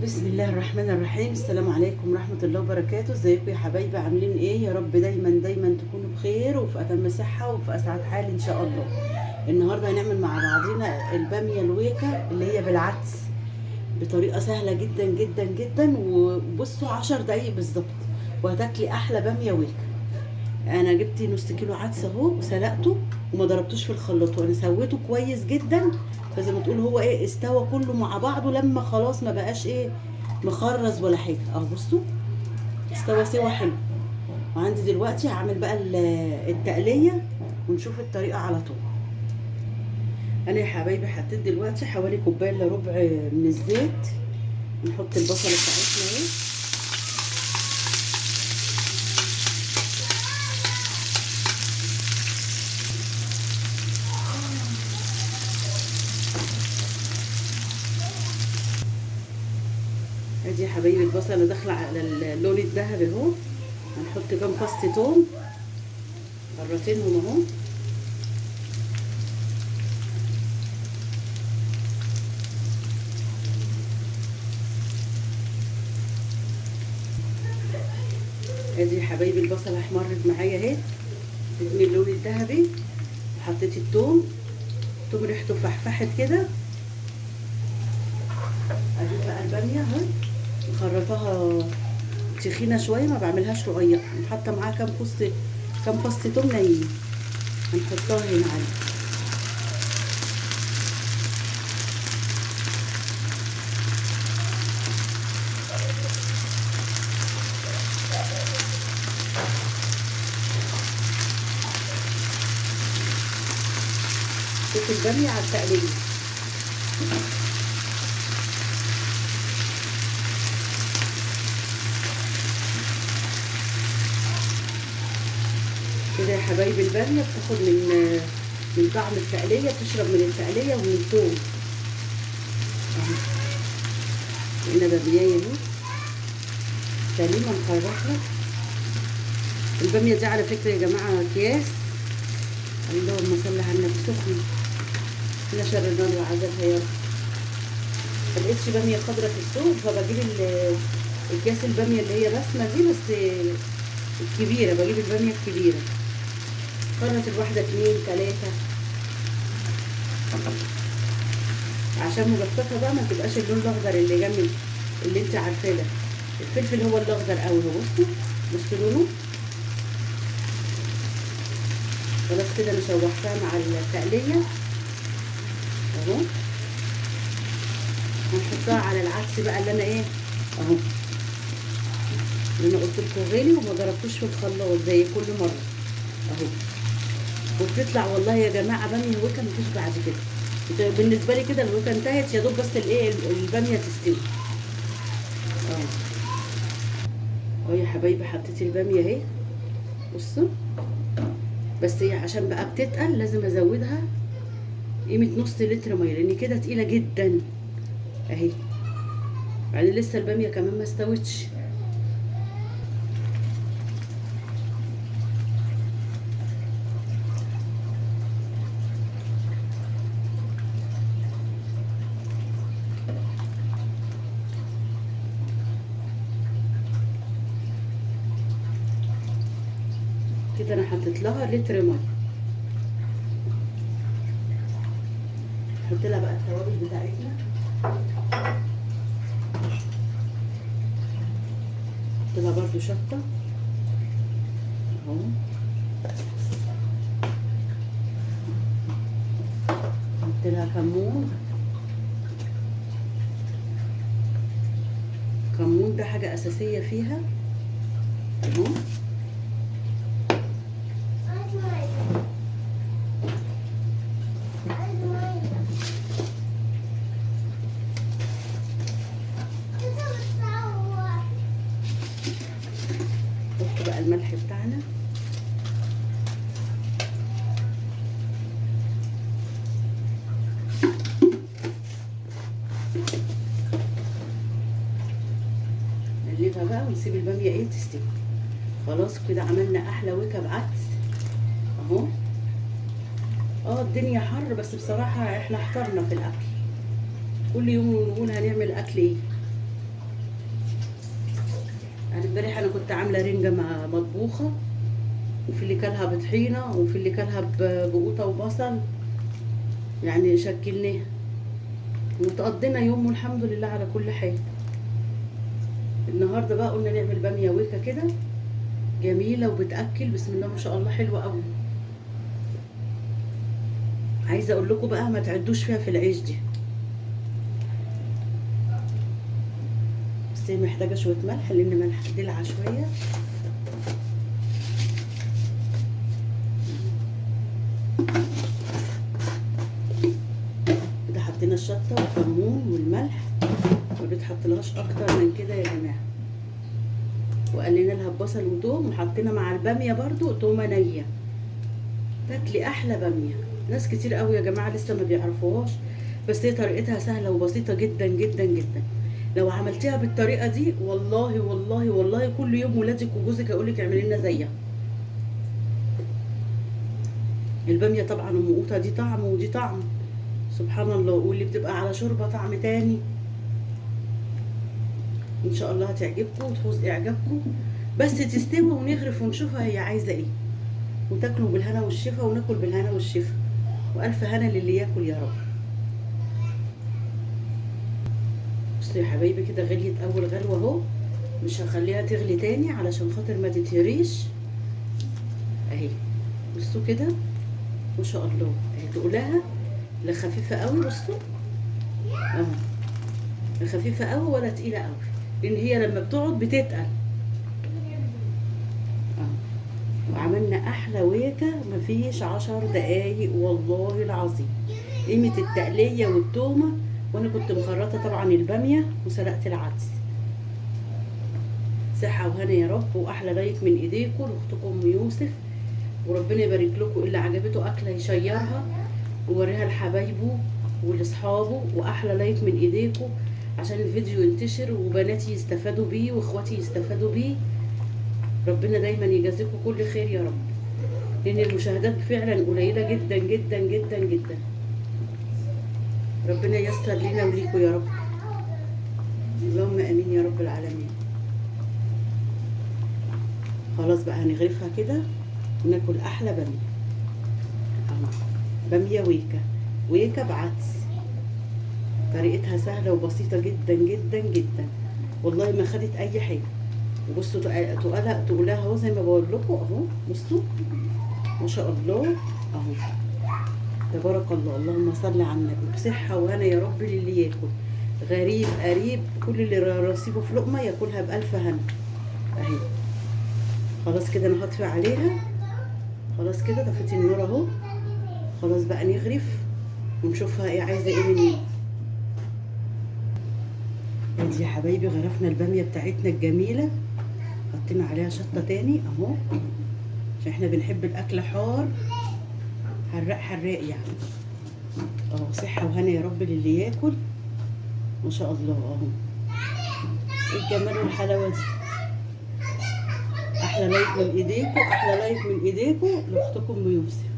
بسم الله الرحمن الرحيم. السلام عليكم ورحمة الله وبركاته. ازيكم يا حبايبي؟ عاملين ايه؟ يا رب دايما دايما تكونوا بخير وفي اتم صحة وفي اسعد حال ان شاء الله. النهارده هنعمل مع بعضينا البامية الويكا اللي هي بالعدس بطريقة سهلة جدا جدا جدا، وبصوا 10 دقايق بالظبط وهتاكلي احلى بامية ويكا. انا جبت نص كيلو عدس اهو وسلقته وما ضربتوش في الخلاط، وانا سويته كويس جدا. فزي ما تقول هو ايه، استوى كله مع بعضه لما خلاص ما بقاش ايه مخرز ولا حاجه. اهو بصوا استوى سوا حلو. وعندي دلوقتي هعمل بقى التقليه ونشوف الطريقه على طول. انا يا حبايبي حطيت دلوقتي حوالي كوبايه الا ربع من الزيت. نحط البصله بتاعتنا اهي. ادي يا حبايبي البصله داخله على اللون الذهبي اهو. هنحط كام فص توم، مرتينهم اهو. ادي يا حبايبي البصله احمرت معايا اهي، تديني اللون الذهبي. وحطيت التوم، التوم ريحته فحفحت كده. اجيب بقى الباميه اهي، مخرطاها تخينه شويه، ما بعملهاش رقيقه. حاطه معاها كام فص توم نايين، هنحطها هنا على صوت الباميه على التقليه. كده يا حبايبي الباميه بتاخد من طعم التقليه، بتشرب من التقليه ومن الثوم اهو. هنا باميايه اهو سليمه مخرطه. الباميه دي على فكره يا جماعه اكياس، اللهم صل على النبي، سخنه. هنا شر النار وعذابها يا رب. ما لقيتش باميه خضرا في السوق، فبجيب اكياس الباميه اللي هي بسمه دي بس الكبيره، بجيب الباميه الكبيره. خرط الواحده 2 3 عشان مجففه بقى، ما تبقاش اللون الاخضر اللي جنب اللي انت عارفاه ده. الفلفل هو الاخضر قوي اهو. بصوا لونه. خلاص كده انا شوحتها مع التقليه اهو. هنحطها على العدس بقى اللي انا ايه اهو، اللي انا قلت لكم غالي وما ضربتوش في الخلاط زي كل مره اهو. وبتطلع والله يا جماعه باميه ويكا مفيش بعد كده. بالنسبه لي كده الويكا انتهت، يا دوب بس الايه الباميه تستوي اهو. اهو يا حبايبي حطيت الباميه اهي. بصوا، بس هي عشان بقى بتتقل لازم ازودها قيمه نص لتر ميه، لان كده تقيله جدا اهي. بعدين لسه الباميه كمان ما استوتش. كده انا حطيت لها لتر ميه. نحط لها بقى التوابل بتاعتنا. نحط لها برده شطه اهو. نحط لها كمون. كمون ده حاجه اساسيه فيها اهو. نحط بقى الملح بتاعنا. نقلبها بقى ونسيب الباميه ايه تستوي. خلاص كده عملنا احلى ويكا بعدس اهو. الدنيا حر، بس بصراحه احنا احترنا في الاكل. كل يوم نقول هنعمل اكل ايه. كنت عامله رنجه مطبوخه، وفي اللي كلها بطحينه، وفي اللي كلها بقوطه وبصل، يعني شكلناها وتقضينا يوم والحمد لله على كل حال. النهارده بقى قلنا نعمل باميه ويكا كده جميله وبتاكل بسم الله ما شاء الله، حلوه قوي. عايزه اقول لكم بقى ما تعدوش فيها في العيش دي، بس هي محتاجه شويه ملح لان ملح دلعه شويه. كده حطينا الشطه والكمون والملح، ما بيتحطلهاش اكتر من كده يا جماعه. وقلينا لها ببصل وتوم، وحطينا مع الباميه برضو تومه نيه، تاكلي احلى باميه. ناس كتير قوي يا جماعه لسه ما بيعرفوهاش، بس هي طريقتها سهله وبسيطه جدا جدا جدا. لو عملتيها بالطريقه دي والله والله والله كل يوم ولادك وجوزك يقولك اعملي لنا زيها. الباميه طبعا ام قوطه دي طعم ودي طعم، سبحان الله، واللي بتبقى على شوربه طعم تاني. ان شاء الله هتعجبكم وتفوز اعجابكم، بس تستوي ونغرف ونشوفها هي عايزه ايه، وتاكلوا بالهنا والشفا وناكل بالهنا والشفا، والف هنا للي ياكل يا رب. بصوا يا حبايبي كده غليت اول غلوه اهو، مش هخليها تغلي تاني علشان خاطر ما تتهريش اهي. بصوا كده ما شاء الله اهي، تقولها لا خفيفه قوي، بصوا اهو، لا خفيفه قوي ولا تقيله قوي، لان هي لما بتقعد بتتقل. وعملنا احلى ويكا مفيش 10 دقايق والله العظيم. قيمه التقليه والتومه، وانا كنت مخرطه طبعا الباميه وسلقت العدس. صحه وهنا يا رب، واحلى لايك من ايديكم لاختكم ام يوسف، وربنا يبارك لكم. اللي عجبته اكله يشيرها ووريها لحبايبه ولاصحابه، واحلى لايك من ايديكم عشان الفيديو ينتشر وبناتي يستفادوا بيه واخواتي يستفادوا بيه. ربنا دايما يجازيكم كل خير يا رب، لان المشاهدات فعلا قليله جدا جدا جدا جدا. ربنا ييسر لينا وليكم يا رب، اللهم امين يا رب العالمين. خلاص بقى هنغرفها كده وناكل احلى باميه اهو. باميه ويكا، ويكا بعدس، طريقتها سهله وبسيطه جدا جدا جدا، والله ما خدت اي حاجه. وبصوا تقولها اهو زي ما بقول لكم اهو، بصوا ما شاء الله اهو، تبارك الله، اللهم صل على النبي. بصحه وهنا يا رب للي ياكل، غريب قريب كل اللي راسيبه في لقمه ياكلها بالف هنا اهي. خلاص كده انا هطفي عليها، خلاص كده طفيت النار اهو. خلاص بقى نغرف ونشوفها ايه عايزه ايه مني. ادي يا حبايبي غرفنا الباميه بتاعتنا الجميله، حطينا عليها شطه تاني اهو، عشان احنا بنحب الاكل حار، حراق حراق يعني اهو. صحه وهنا يا رب للي ياكل، ما شاء الله اهو. ايه الجمال والحلاوه دي. احلى لايك من ايديكم، احلى لايك من ايديكم لاختكم ام يوسف.